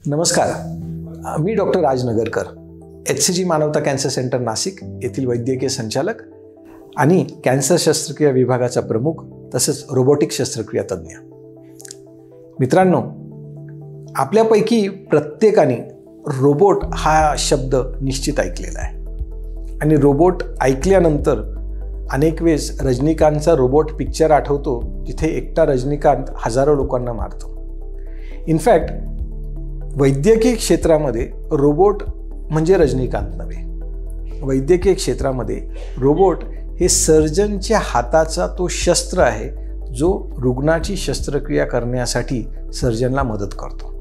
नमस्कार, मी डॉक्टर राज नगरकर, HCG मानवता cancer centre Nashik येथील वैद्यकीय संचालक आणि कॅन्सर शस्त्रक्रिया विभागाचा प्रमुख तसेच रोबोटिक शस्त्रक्रिया तज्ज्ञ. मित्रांनो, आपल्यापैकी प्रत्येकाने रोबोट हा शब्द निश्चित ऐकलेला आहे आणि रोबोट ऐकल्यानंतर अनेक वेळेस रजनीकांतचा रोबोट पिक्चर आठवतो, जिथे एकटा रजनीकांत हजारो लोकांना मारतो. इनफॅक्ट वैद्यकीय क्षेत्रामध्ये रोबोट म्हणजे रजनीकांत नव्हे. वैद्यकीय क्षेत्रामध्ये रोबोट हे सर्जनच्या हाताचा तो शस्त्र आहे, जो रुग्णाची शस्त्रक्रिया करण्यासाठी सर्जनला मदत करतो.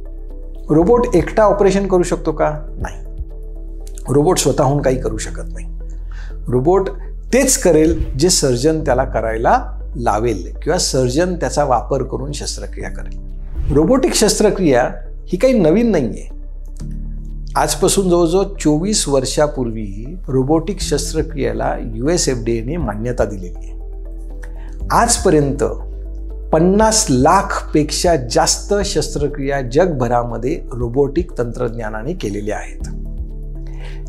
रोबोट एकटा ऑपरेशन करू शकतो का? नाही. रोबोट स्वतःहून काही करू शकत नाही. रोबोट तेच करेल जे सर्जन त्याला करायला लावेल किंवा सर्जन त्याचा वापर करून शस्त्रक्रिया करेल. रोबोटिक शस्त्रक्रिया ही काही नवीन नाही आहे. आजपासून जवळजवळ 24 वर्षापूर्वी रोबोटिक शस्त्रक्रियेला US FDAने मान्यता दिलेली आहे. आजपर्यंत 50 लाखपेक्षा जास्त शस्त्रक्रिया जगभरामध्ये रोबोटिक तंत्रज्ञानाने केलेल्या आहेत.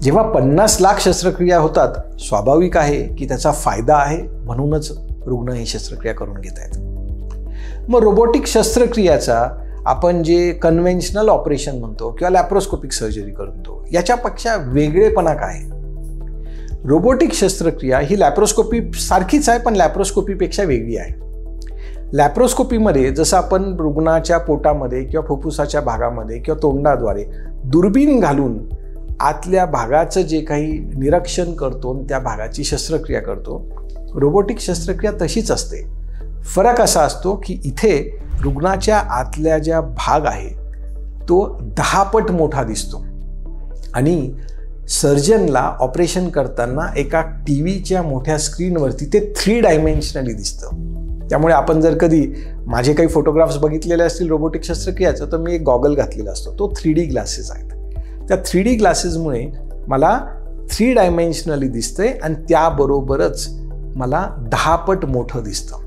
जेव्हा 50 लाख शस्त्रक्रिया होतात, स्वाभाविक आहे की त्याचा फायदा आहे, म्हणूनच रुग्ण ही शस्त्रक्रिया करून घेत आहेत. मग रोबोटिक शस्त्रक्रियाचा आपण जे कन्व्हेन्शनल ऑपरेशन म्हणतो किंवा लॅप्रोस्कोपिक सर्जरी करतो, याच्यापेक्षा वेगळेपणा काय? रोबोटिक शस्त्रक्रिया ही लॅप्रोस्कोपी सारखीच आहे, पण लॅप्रोस्कोपीपेक्षा वेगळी आहे. लॅप्रोस्कोपीमध्ये जसं आपण रुग्णाच्या पोटामध्ये किंवा फुफ्फुसाच्या भागामध्ये किंवा तोंडाद्वारे दुर्बीण घालून आतल्या भागाचं जे काही निरीक्षण करतो, त्या भागाची शस्त्रक्रिया करतो, रोबोटिक शस्त्रक्रिया तशीच असते. फरक असा असतो की इथे रुग्णाच्या आतल्या ज्या भाग आहे तो 10 पट मोठा दिसतो आणि सर्जनला ऑपरेशन करताना एका टीव्हीच्या मोठ्या स्क्रीनवरती ते 3 डायमेन्शनली दिसतं. त्यामुळे आपण जर कधी माझे काही फोटोग्राफ्स बघितलेले असतील रोबोटिक शस्त्रक्रियाचं, तर मी एक गॉगल घातलेला असतो, तो 3D ग्लासेस आहेत. त्या 3D ग्लासेसमुळे मला 3 डायमेन्शनली दिसतंय आणि त्याबरोबरच मला 10 पट मोठं दिसतं.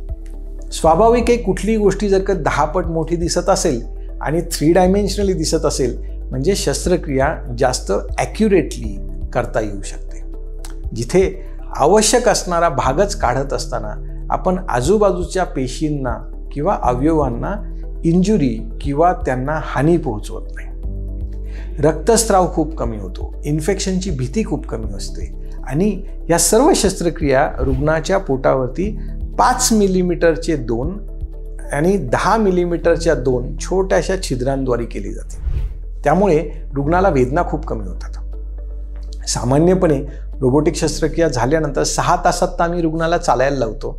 स्वाभाविक आहे, कुठलीही गोष्टी जर का 10 पट मोठी दिसत असेल आणि 3 डायमेन्शनली दिसत असेल, म्हणजे शस्त्रक्रिया जास्त ॲक्युरेटली करता येऊ शकते. जिथे आवश्यक असणारा भागच काढत असताना आपण आजूबाजूच्या पेशींना किंवा अवयवांना इंजुरी किंवा त्यांना हानी पोहोचवत नाही. रक्तस्राव खूप कमी होतो, इन्फेक्शनची भीती खूप कमी असते आणि या सर्व शस्त्रक्रिया रुग्णाच्या पोटावरती 5 मिलीमीटरचे 2 आणि 10 मिलीमीटरच्या 2 छोट्याशा छिद्रांद्वारे केली जाते. त्यामुळे रुग्णाला वेदना खूप कमी होतात. सामान्यपणे रोबोटिक शस्त्रक्रिया झाल्यानंतर 6 तासात आम्ही रुग्णाला चालायला लावतो,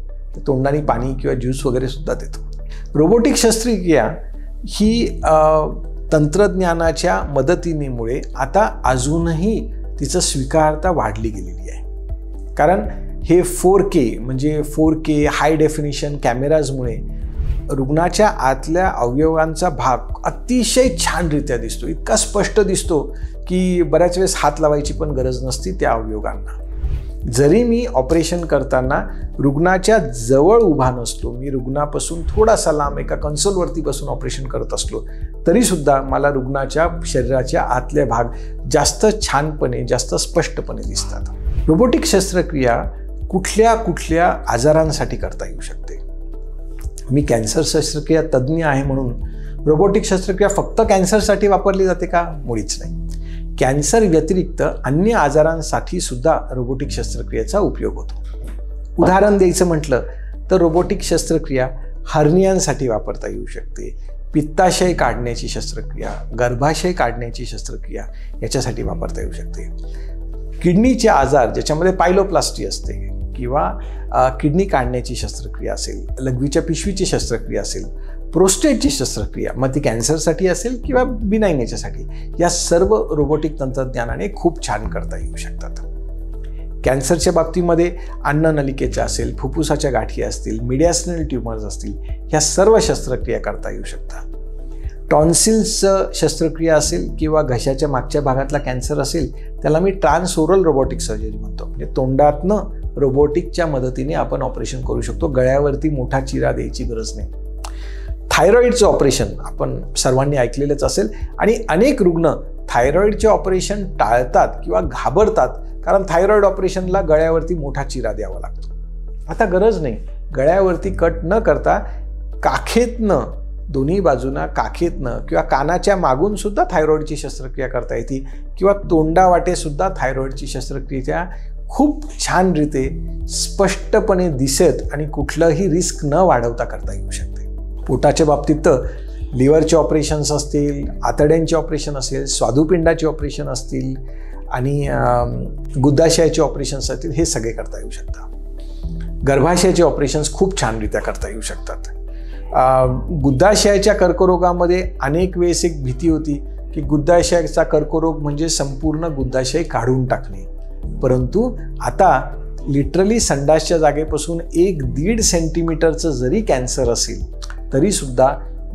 तोंडाने पाणी किंवा ज्यूस वगैरे सुद्धा देतो. रोबोटिक शस्त्रक्रिया ही तंत्रज्ञानाच्या मदतीमुळे आता अजूनही तिचं स्वीकारता वाढली गेलेली आहे. कारण हे 4K म्हणजे 4K हाय डेफिनिशन कॅमेराजमुळे रुग्णाच्या आतल्या अवयवांचा भाग अतिशय छानरित्या दिसतो. इतका स्पष्ट दिसतो की बऱ्याच वेळेस हात लावायची पण गरज नसती त्या अवयवांना. जरी मी ऑपरेशन करताना रुग्णाच्या जवळ उभा नसलो, मी रुग्णापासून थोडासा लांब एका कन्सोलवरती बसून ऑपरेशन करत असलो, तरीसुद्धा मला रुग्णाच्या शरीराच्या आतले भाग जास्त छानपणे, जास्त स्पष्टपणे दिसतात. रोबोटिक शस्त्रक्रिया कुठल्या कुठल्या आजारांसाठी करता येऊ शकते? मी कॅन्सर शस्त्रक्रिया तज्ज्ञ आहे म्हणून रोबोटिक शस्त्रक्रिया फक्त कॅन्सरसाठी वापरली जाते का? मुळीच नाही. कॅन्सर व्यतिरिक्त अन्य आजारांसाठी सुद्धा रोबोटिक शस्त्रक्रियेचा उपयोग होतो. उदाहरण द्यायचं म्हटलं तर रोबोटिक शस्त्रक्रिया हर्नियांसाठी वापरता येऊ शकते. पित्ताशय काढण्याची शस्त्रक्रिया, गर्भाशय काढण्याची शस्त्रक्रिया याच्यासाठी वापरता येऊ शकते. किडनीचे आजार ज्याच्यामध्ये पायलोप्लास्टी असते किंवा किडनी काढण्याची शस्त्रक्रिया असेल, लघवीच्या पिशवीची शस्त्रक्रिया असेल, प्रोस्टेटची शस्त्रक्रिया, मग ती कॅन्सरसाठी असेल किंवा बिनाईन याच्यासाठी, या सर्व रोबोटिक तंत्रज्ञानाने खूप छान करता येऊ शकतात. कॅन्सरच्या बाबतीमध्ये अन्ननलिकेच्या असेल, फुफ्फुसाच्या गाठी असतील, मिडियास्नल ट्युमर्स असतील, ह्या सर्व शस्त्रक्रिया करता येऊ शकतात. टॉन्सिल्सचं शस्त्रक्रिया असेल किंवा घशाच्या मागच्या भागातला कॅन्सर असेल, त्याला मी ट्रान्सओरल रोबोटिक सर्जरी म्हणतो. म्हणजे तोंडातनं रोबोटिकच्या मदतीने आपण ऑपरेशन करू शकतो. गळ्यावरती मोठा चिरा द्यायची गरज नाही. थायरॉईडचं ऑपरेशन आपण सर्वांनी ऐकलेलंच असेल आणि अनेक रुग्ण थायरॉईडचे ऑपरेशन टाळतात किंवा घाबरतात, कारण थायरॉईड ऑपरेशनला गळ्यावरती मोठा चिरा द्यावा लागतो. आता गरज नाही, गळ्यावरती कट न करता काखेतनं, दोन्ही बाजूंना काखेतनं किंवा कानाच्या मागून सुद्धा थायरॉईडची शस्त्रक्रिया करता येते किंवा तोंडावाटे सुद्धा थायरॉईडची शस्त्रक्रिया खूप छान रीते स्पष्टपणे दिसत आणि कुठलंही रिस्क न वाढवता करता येऊ शकते. पोटाच्या बाबतीत तर लिव्हरचे ऑपरेशन्स असतील, आतड्यांचे ऑपरेशन असेल, स्वादुपिंडाचे ऑपरेशन असतील आणि गुद्धाशयाचे ऑपरेशन्स असतील, हे सगळे करता येऊ शकतात. गर्भाशयाचे ऑपरेशन्स खूप छानरित्या करता येऊ शकतात. गुद्धाशयाच्या कर्करोगामध्ये अनेक वेळेस एक भीती होती की गुद्धाशयाचा कर्करोग म्हणजे संपूर्ण गुद्धाशय काढून टाकणे, परंतु आता लिटरली संडासच्या जागेपासून 1-1.5 सेंटीमीटरचं जरी कॅन्सर असेल तरी सुद्धा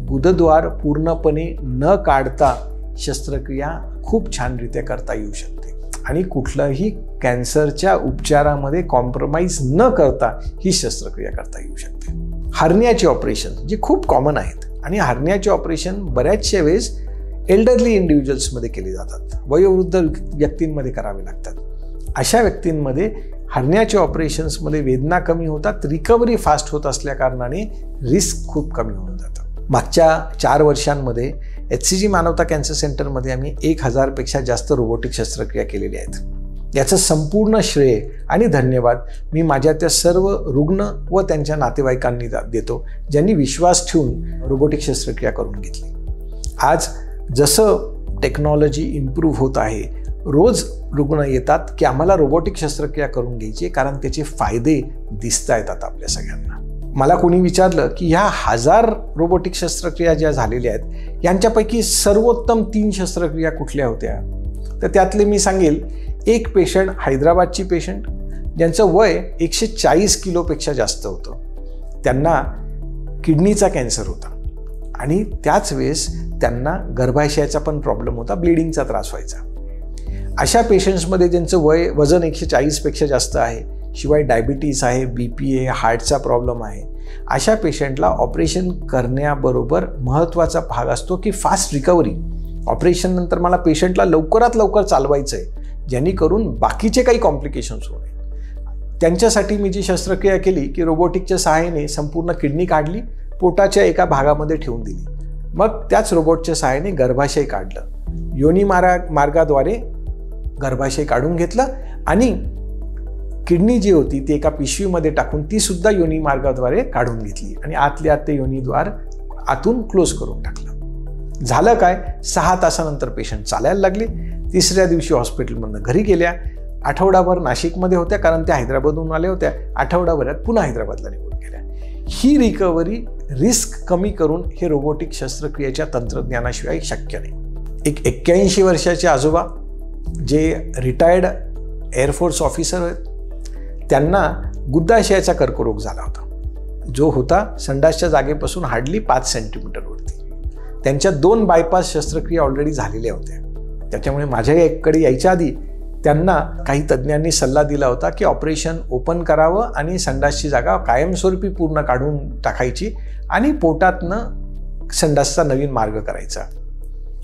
गुदद्वार पूर्णपणे न काढता शस्त्रक्रिया खूप छानरित्या करता येऊ शकते आणि कुठलंही कॅन्सरच्या उपचारामध्ये कॉम्प्रोमाइज न करता ही शस्त्रक्रिया करता येऊ शकते. हर्नियाचे ऑपरेशन जे खूप कॉमन आहेत आणि हर्नियाचे ऑपरेशन बऱ्याचशा वेळेस एल्डरली इंडिव्हिज्युअल्समध्ये केले जातात, वयोवृद्ध व्यक्तींमध्ये करावे लागतात. अशा व्यक्तींमध्ये हर्नियाच्या ऑपरेशन्समध्ये वेदना कमी होतात, रिकव्हरी फास्ट होत असल्या कारणाने रिस्क खूप कमी होऊन जातं. मागच्या 4 वर्षांमध्ये HCG मानवता कॅन्सर सेंटरमध्ये आम्ही 1000पेक्षा जास्त रोबोटिक शस्त्रक्रिया केलेल्या आहेत. याचं संपूर्ण श्रेय आणि धन्यवाद मी माझ्या त्या सर्व रुग्ण व त्यांच्या नातेवाईकांनी देतो, ज्यांनी विश्वास ठेवून रोबोटिक शस्त्रक्रिया करून घेतली. आज जसं टेक्नॉलॉजी इम्प्रूव्ह होत आहे, रोज रुग्ण येतात की आम्हाला रोबोटिक शस्त्रक्रिया करून घ्यायची, कारण त्याचे फायदे दिसत आहेत आता आपल्या सगळ्यांना. मला कोणी विचारलं की ह्या 1000 रोबोटिक शस्त्रक्रिया ज्या झालेल्या आहेत यांच्यापैकी सर्वोत्तम 3 शस्त्रक्रिया कुठल्या होत्या, तर त्यातले मी सांगेल, एक पेशंट हैदराबादची पेशंट ज्यांचं वय 140 किलोपेक्षा जास्त होतं, त्यांना किडनीचा कॅन्सर होता आणि त्याच वेळेस त्यांना गर्भाशयाचा पण प्रॉब्लेम होता, ब्लिडिंगचा त्रास व्हायचा. अशा पेशंट्समध्ये ज्यांचं वजन 140पेक्षा जास्त आहे, शिवाय डायबिटीज आहे, BP आहे, हार्टचा प्रॉब्लेम आहे, अशा पेशंटला ऑपरेशन करण्याबरोबर महत्त्वाचा भाग असतो की फास्ट रिकव्हरी. ऑपरेशननंतर मला पेशंटला लवकरात लवकर चालवायचं आहे, जेणेकरून बाकीचे काही कॉम्प्लिकेशन्स होऊ नये. त्यांच्यासाठी मी जी शस्त्रक्रिया केली की रोबोटिकच्या सहाय्याने संपूर्ण किडनी काढली, पोटाच्या एका भागामध्ये ठेवून दिली, मग त्याच रोबोटच्या सहाय्याने गर्भाशय काढलं, योनी मार्गाद्वारे गर्भाशय काढून घेतलं आणि किडनी जी होती ती एका पिशवीमध्ये टाकून ती सुद्धा योनी मार्गाद्वारे काढून घेतली आणि आतल्या आत ते योनीद्वार आतून क्लोज करून टाकलं. झालं काय, 6 तासानंतर पेशंट चालायला लागले. 3ऱ्या दिवशी हॉस्पिटलमधून घरी गेल्या. आठवडाभर नाशिकमध्ये होत्या, कारण त्या हैदराबादहून आल्या होत्या. आठवडाभरात पुन्हा हैदराबादला निघून गेल्या. ही रिकव्हरी रिस्क कमी करून हे रोबोटिक शस्त्रक्रियेच्या तंत्रज्ञानाशिवाय शक्य नाही. एक 81 वर्षाचे आजोबा जे रिटायर्ड एअरफोर्स ऑफिसर आहेत, त्यांना गुद्धाशयाचा कर्करोग झाला होता, जो होता संडासच्या जागेपासून हार्डली 5 सेंटीमीटरवरती. त्यांच्या 2 बायपास शस्त्रक्रिया ऑलरेडी झालेल्या होत्या. त्याच्यामुळे माझ्याकडे यायच्या आधी त्यांना काही तज्ज्ञांनी सल्ला दिला होता की ऑपरेशन ओपन करावं आणि संडासची जागा कायमस्वरूपी पूर्ण काढून टाकायची आणि पोटातनं संडासचा नवीन मार्ग करायचा.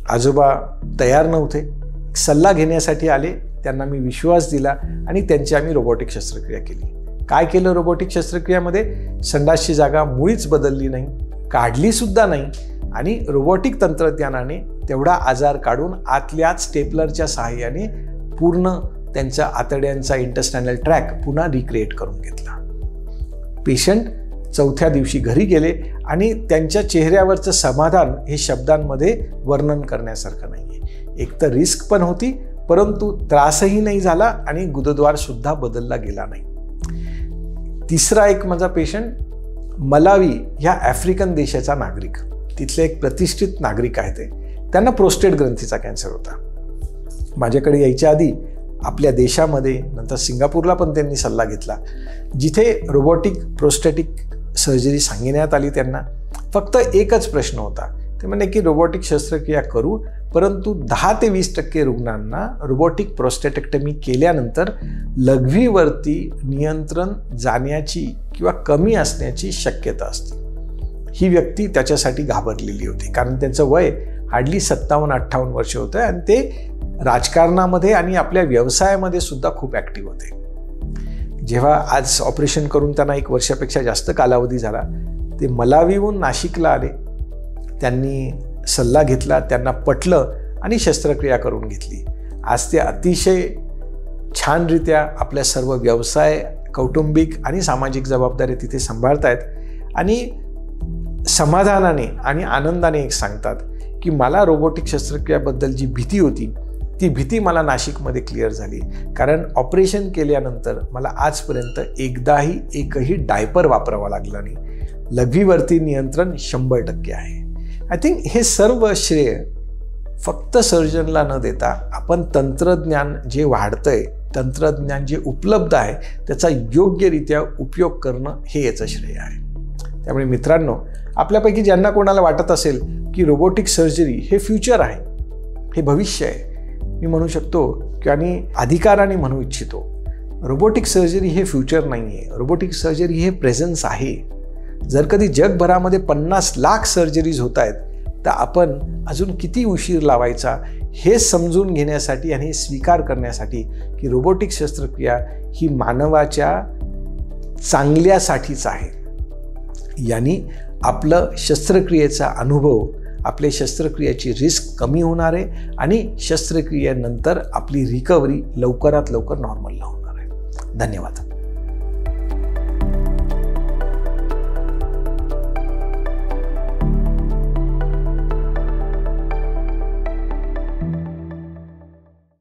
आजोबा तयार नव्हते, सल्ला घेण्यासाठी आले. त्यांना मी विश्वास दिला आणि त्यांची आम्ही रोबोटिक शस्त्रक्रिया केली. काय केलं रोबोटिक शस्त्रक्रियामध्ये, संडासची जागा मुळीच बदलली नाही, काढली सुद्धा नाही आणि रोबोटिक तंत्रज्ञानाने तेवढा आजार काढून आतल्या स्टेपलरच्या सहाय्याने पूर्ण त्यांच्या आतड्यांचा इंटेस्टायनल ट्रॅक पुन्हा रिक्रिएट करून घेतला. पेशंट 4थ्या दिवशी घरी गेले आणि त्यांच्या चेहऱ्यावरचं समाधान हे शब्दांमध्ये वर्णन करण्यासारखं नाही आहे. एक तर रिस्क पण होती, परंतु त्रासही नाही झाला आणि गुदद्वार सुद्धा बदलला गेला नाही. 3रा एक माझा पेशंट मलावी ह्या आफ्रिकन देशाचा नागरिक, तिथले एक प्रतिष्ठित नागरिक आहे, त्यांना प्रोस्टेट ग्रंथीचा कॅन्सर होता. माझ्याकडे यायच्या आधी आपल्या देशामध्ये, नंतर सिंगापूरला पण त्यांनी सल्ला घेतला, जिथे रोबोटिक प्रोस्टेटिक सर्जरी सांगण्यात आली. त्यांना फक्त एकच प्रश्न होता, ते म्हणे की रोबोटिक शस्त्रक्रिया करू, परंतु 10 ते 20% रुग्णांना रोबोटिक प्रोस्टेटेक्टमी केल्यानंतर लघवीवरती नियंत्रण जाण्याची किंवा कमी असण्याची शक्यता असते. ही व्यक्ती त्याच्यासाठी घाबरलेली होती, कारण त्यांचं वय हार्डली 57-58 वर्ष होतं आणि ते राजकारणामध्ये आणि आपल्या व्यवसायामध्ये सुद्धा खूप ॲक्टिव्ह होते. जेव्हा आज ऑपरेशन करून त्यांना 1 वर्षापेक्षा जास्त कालावधी झाला, ते मलावीहून नाशिकला आले. त्यांनी सल्ला घेतला, त्यांना पटलं आणि शस्त्रक्रिया करून घेतली. आज ते अतिशय छानरित्या आपल्या सर्व व्यवसाय, कौटुंबिक आणि सामाजिक जबाबदारी तिथे सांभाळतायत आणि समाधानाने आणि आनंदाने एक सांगतात की मला रोबोटिक शस्त्रक्रियाबद्दल जी भीती होती ती भीती मला नाशिकमध्ये क्लिअर झाली, कारण ऑपरेशन केल्यानंतर मला आजपर्यंत एकही डायपर वापरावा लागला नाही. लघवीवरती नियंत्रण 100% आहे. आय थिंक हे सर्व श्रेय फक्त सर्जनला न देता आपण तंत्रज्ञान जे वाढतंय, तंत्रज्ञान जे उपलब्ध आहे त्याचा योग्यरित्या उपयोग करणं हे याचं श्रेय आहे. त्यामुळे मित्रांनो, आपल्यापैकी ज्यांना कोणाला वाटत असेल की रोबोटिक सर्जरी हे फ्युचर आहे, हे भविष्य आहे, मी म्हणू शकतो की आणि अधिकाराने म्हणू इच्छितो, रोबोटिक सर्जरी हे फ्युचर नाही आहे. रोबोटिक सर्जरी हे प्रेझेन्स आहे. जर कधी जगभरामध्ये 50 लाख सर्जरीज होत आहेत तर आपण अजून किती उशीर लावायचा हे समजून घेण्यासाठी आणि स्वीकार करण्यासाठी की रोबोटिक शस्त्रक्रिया ही मानवाच्या चांगल्यासाठीच आहे. यानी आपलं शस्त्रक्रियेचा अनुभव, आपल्या शस्त्रक्रियेची रिस्क कमी होणार आहे आणि शस्त्रक्रियेनंतर आपली रिकव्हरी लवकरात लवकर नॉर्मलला होणार आहे. धन्यवाद.